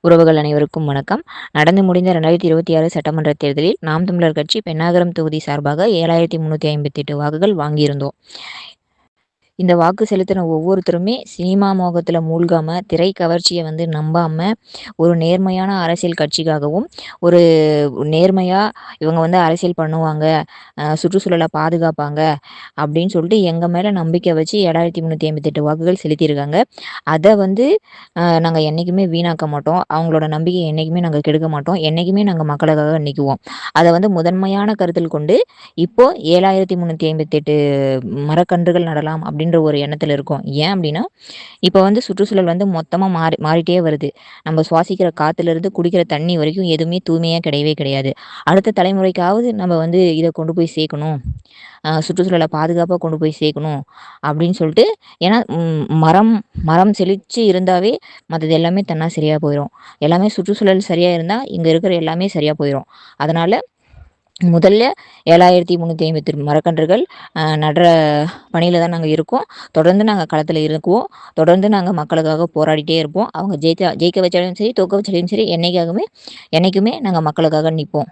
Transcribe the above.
உறவுகள் அனைவருக்கும் வணக்கம். நடந்து முடிந்த 2026 சட்டமன்ற தேர்தலில் நாம் தமிழர் கட்சி பென்னாகரம் தொகுதி சார்பாக 7358 வாக்குகள் வாங்கியிருந்தோம். இந்த வாக்கு செலுத்தின ஒவ்வொருத்தருமே சினிமா மோகத்தில் மூழ்காம, திரை கவர்ச்சியை நம்பாம, ஒரு நேர்மையான அரசியல் கட்சிக்காகவும், ஒரு நேர்மையா இவங்க அரசியல் பண்ணுவாங்க, சுற்றுச்சூழலை பாதுகாப்பாங்க அப்படின்னு சொல்லிட்டு எங்க மேல நம்பிக்கை வச்சு 7358 வாக்குகள் செலுத்தியிருக்காங்க. அதை நாங்கள் என்றைக்குமே வீணாக்க மாட்டோம். அவங்களோட நம்பிக்கையை என்றைக்குமே நாங்கள் கெடுக்க மாட்டோம். என்றைக்குமே நாங்கள் மக்களுக்காக நிற்குவோம். அதை முதன்மையான கருத்தில் கொண்டு இப்போ 7358 மரக்கன்றுகள் நடலாம் அப்படின்ற ஒரு எண்ணத்தில் இருக்கோம். ஏன் அப்படின்னா, இப்போ சுற்றுச்சூழல் மொத்தமாக மாறிட்டே வருது. நம்ம சுவாசிக்கிற காத்துலேருந்து குடிக்கிற தண்ணி வரைக்கும் எதுவுமே தூய்மையாக கிடையவே கிடையாது. அடுத்த தலைமுறைக்காவது நம்ம இதை கொண்டு போய் சேர்க்கணும், சுற்றுச்சூழலை பாதுகாப்பாக கொண்டு போய் சேர்க்கணும் அப்படின்னு சொல்லிட்டு. ஏன்னா மரம் மரம் செழிச்சு இருந்தாவே மற்றது எல்லாமே தன்னா சரியாக போயிடும். எல்லாமே சுற்றுச்சூழல் சரியாக இருந்தால் இங்கே இருக்கிற எல்லாமே சரியாக போயிடும். அதனால் முதல்ல 7358 மரக்கன்றுகள் நடுற பணியில் தான் நாங்கள் இருக்கோம். தொடர்ந்து நாங்கள் களத்தில் இருக்குவோம். தொடர்ந்து நாங்கள் மக்களுக்காக போராடிட்டே இருப்போம். அவங்க ஜெயிக்க வச்சாலும் சரி, தோக்க வச்சாலும் சரி, என்றைக்குமே நாங்கள் மக்களுக்காக நிற்போம்.